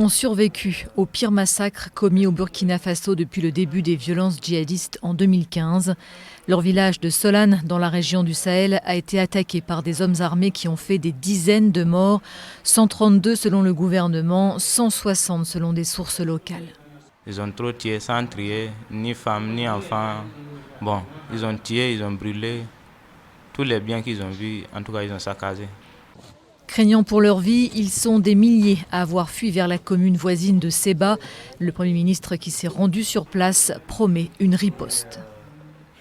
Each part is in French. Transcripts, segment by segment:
ont survécu au pire massacre commis au Burkina Faso depuis le début des violences djihadistes en 2015. Leur village de Solane, dans la région du Sahel, a été attaqué par des hommes armés qui ont fait des dizaines de morts, 132 selon le gouvernement, 160 selon des sources locales. Ils ont trop tué sans trier, ni femmes, ni enfants. Bon, ils ont tué, ils ont brûlé. Tous les biens qu'ils ont vus, en tout cas, ils ont saccagé. Craignant pour leur vie, ils sont des milliers à avoir fui vers la commune voisine de Seba. Le Premier ministre qui s'est rendu sur place promet une riposte.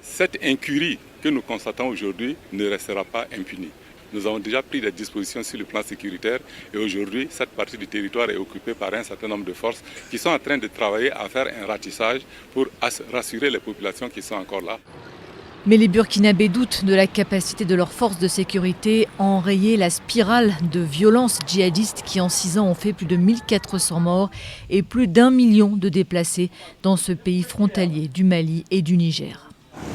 Cette incurie que nous constatons aujourd'hui ne restera pas impunie. Nous avons déjà pris des dispositions sur le plan sécuritaire et aujourd'hui, cette partie du territoire est occupée par un certain nombre de forces qui sont en train de travailler à faire un ratissage pour rassurer les populations qui sont encore là. Mais les Burkinabés doutent de la capacité de leurs forces de sécurité à enrayer la spirale de violences djihadistes qui en 6 ans ont fait plus de 1400 morts et plus d'1 million de déplacés dans ce pays frontalier du Mali et du Niger.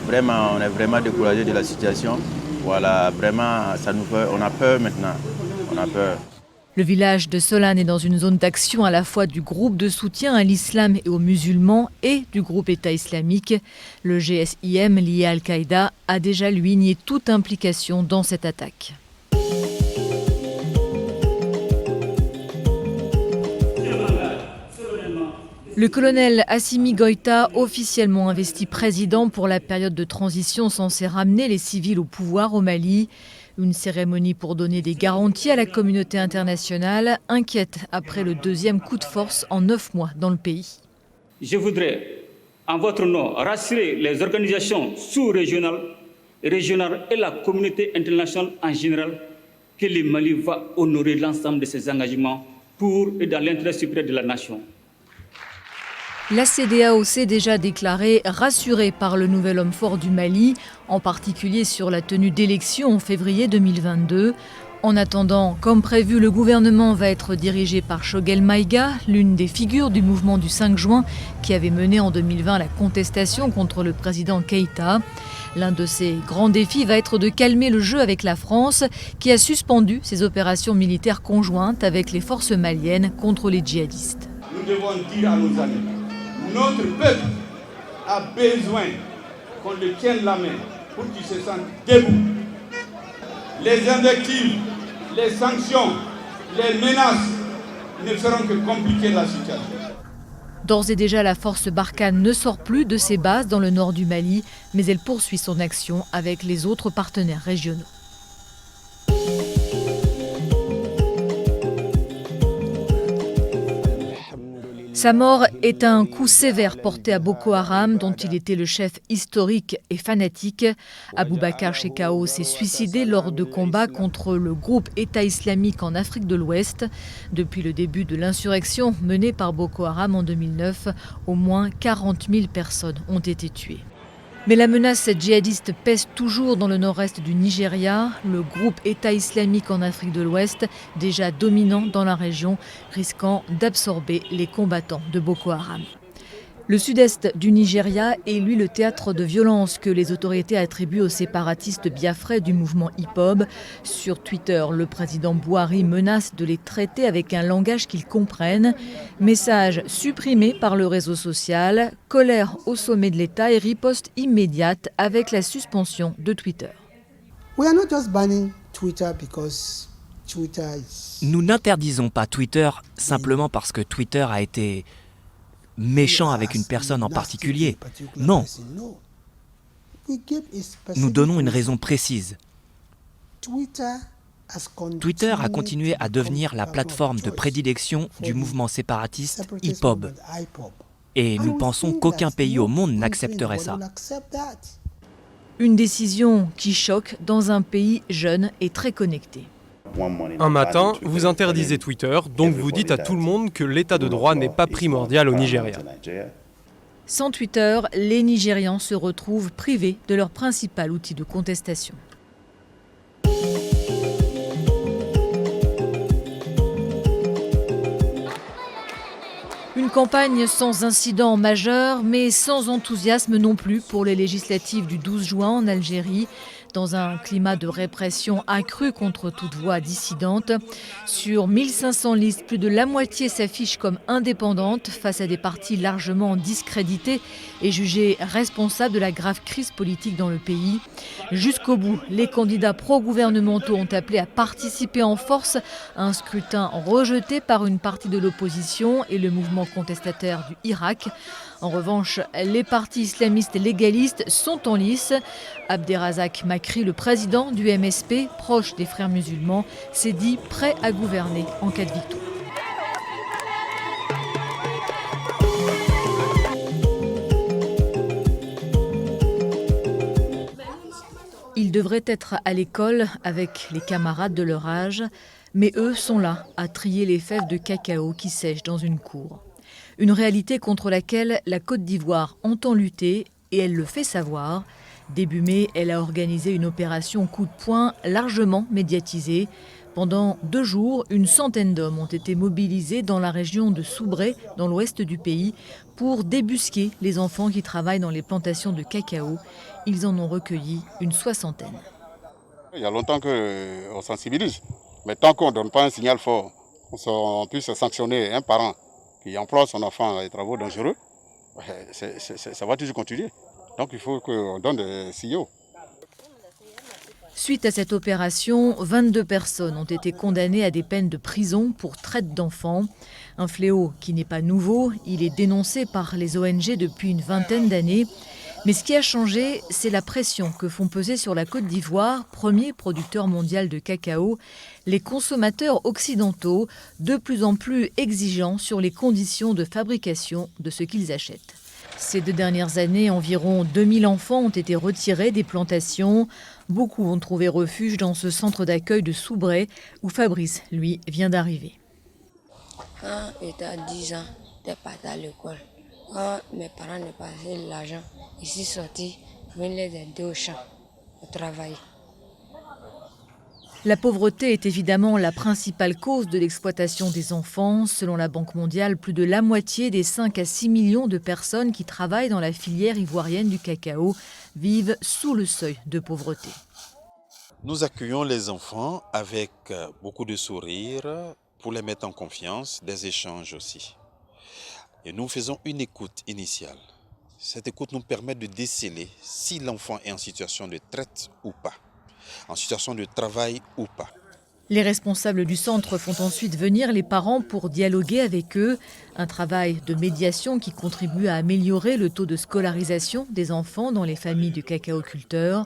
Vraiment, on est vraiment découragé de la situation. Voilà, vraiment, on a peur maintenant. On a peur. Le village de Solane est dans une zone d'action à la fois du groupe de soutien à l'islam et aux musulmans et du groupe État islamique. Le GSIM, lié à Al-Qaïda, a déjà lui nié toute implication dans cette attaque. Le colonel Assimi Goïta, officiellement investi président pour la période de transition censée ramener les civils au pouvoir au Mali. Une cérémonie pour donner des garanties à la communauté internationale, inquiète après le deuxième coup de force en 9 mois dans le pays. Je voudrais, en votre nom, rassurer les organisations sous-régionales, régionales et la communauté internationale en général que le Mali va honorer l'ensemble de ses engagements pour et dans l'intérêt supérieur de la nation. La CEDEAO s'est déjà déclarée rassurée par le nouvel homme fort du Mali, en particulier sur la tenue d'élections en février 2022. En attendant, comme prévu, le gouvernement va être dirigé par Choguel Maïga, l'une des figures du mouvement du 5 juin qui avait mené en 2020 la contestation contre le président Keïta. L'un de ses grands défis va être de calmer le jeu avec la France, qui a suspendu ses opérations militaires conjointes avec les forces maliennes contre les djihadistes. Nous devons dire à nos amis, notre peuple a besoin qu'on le tienne la main pour qu'il se sente debout. Les invectives, les sanctions, les menaces ne feront que compliquer la situation. D'ores et déjà, la force Barkhane ne sort plus de ses bases dans le nord du Mali, mais elle poursuit son action avec les autres partenaires régionaux. Sa mort est un coup sévère porté à Boko Haram, dont il était le chef historique et fanatique. Aboubacar Shekau s'est suicidé lors de combats contre le groupe État islamique en Afrique de l'Ouest. Depuis le début de l'insurrection menée par Boko Haram en 2009, au moins 40 000 personnes ont été tuées. Mais la menace djihadiste pèse toujours dans le nord-est du Nigeria. Le groupe État islamique en Afrique de l'Ouest, déjà dominant dans la région, risquant d'absorber les combattants de Boko Haram. Le sud-est du Nigeria est lui le théâtre de violences que les autorités attribuent aux séparatistes biafrais du mouvement hip-hop. Sur Twitter, le président Buhari menace de les traiter avec un langage qu'ils comprennent. Message supprimé par le réseau social, colère au sommet de l'État et riposte immédiate avec la suspension de Twitter. Nous n'interdisons pas Twitter simplement parce que Twitter a été méchant avec une personne en particulier. Non. Nous donnons une raison précise. Twitter a continué à devenir la plateforme de prédilection du mouvement séparatiste hip-hop. Et nous pensons qu'aucun pays au monde n'accepterait ça. Une décision qui choque dans un pays jeune et très connecté. Un matin, vous interdisez Twitter, donc vous dites à tout le monde que l'état de droit n'est pas primordial au Nigeria. Sans Twitter, les Nigérians se retrouvent privés de leur principal outil de contestation. Une campagne sans incident majeur, mais sans enthousiasme non plus pour les législatives du 12 juin en Algérie. dans un climat de répression accrue contre toute voix dissidente. Sur 1500 listes, plus de la moitié s'affichent comme indépendantes face à des partis largement discrédités et jugés responsables de la grave crise politique dans le pays. Jusqu'au bout, les candidats pro-gouvernementaux ont appelé à participer en force à un scrutin rejeté par une partie de l'opposition et le mouvement contestataire du Irak. En revanche, les partis islamistes légalistes sont en lice. Abderrazak Makri, le président du MSP, proche des frères musulmans, s'est dit prêt à gouverner en cas de victoire. Ils devraient être à l'école avec les camarades de leur âge, mais eux sont là à trier les fèves de cacao qui sèchent dans une cour. Une réalité contre laquelle la Côte d'Ivoire entend lutter et elle le fait savoir. Début mai, elle a organisé une opération coup de poing largement médiatisée. Pendant 2 jours, une centaine d'hommes ont été mobilisés dans la région de Soubré, dans l'ouest du pays, pour débusquer les enfants qui travaillent dans les plantations de cacao. Ils en ont recueilli une 60aine. Il y a longtemps qu'on sensibilise, mais tant qu'on ne donne pas un signal fort, on puisse sanctionner un parent qui emploie son enfant à des travaux dangereux, ça va toujours continuer. Donc il faut qu'on donne des signaux. Suite à cette opération, 22 personnes ont été condamnées à des peines de prison pour traite d'enfants. Un fléau qui n'est pas nouveau, il est dénoncé par les ONG depuis une vingtaine d'années. Mais ce qui a changé, c'est la pression que font peser sur la Côte d'Ivoire, premier producteur mondial de cacao, les consommateurs occidentaux, de plus en plus exigeants sur les conditions de fabrication de ce qu'ils achètent. Ces 2 dernières années, environ 2000 enfants ont été retirés des plantations. Beaucoup ont trouvé refuge dans ce centre d'accueil de Soubré, où Fabrice, lui, vient d'arriver. Quand j'étais à 10 ans, j'étais parti à l'école. Quand mes parents n'ont pas eu l'argent, je suis sorti pour les aider au champ, au travail. La pauvreté est évidemment la principale cause de l'exploitation des enfants. Selon la Banque mondiale, plus de la moitié des 5 à 6 millions de personnes qui travaillent dans la filière ivoirienne du cacao vivent sous le seuil de pauvreté. Nous accueillons les enfants avec beaucoup de sourires pour les mettre en confiance, des échanges aussi. Et nous faisons une écoute initiale. Cette écoute nous permet de déceler si l'enfant est en situation de traite ou pas, en situation de travail ou pas. Les responsables du centre font ensuite venir les parents pour dialoguer avec eux. Un travail de médiation qui contribue à améliorer le taux de scolarisation des enfants dans les familles de cacaoculteurs.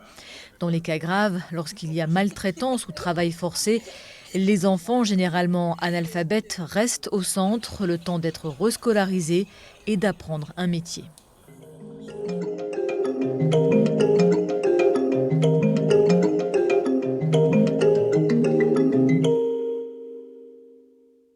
Dans les cas graves, lorsqu'il y a maltraitance ou travail forcé, les enfants, généralement analphabètes, restent au centre le temps d'être rescolarisés et d'apprendre un métier.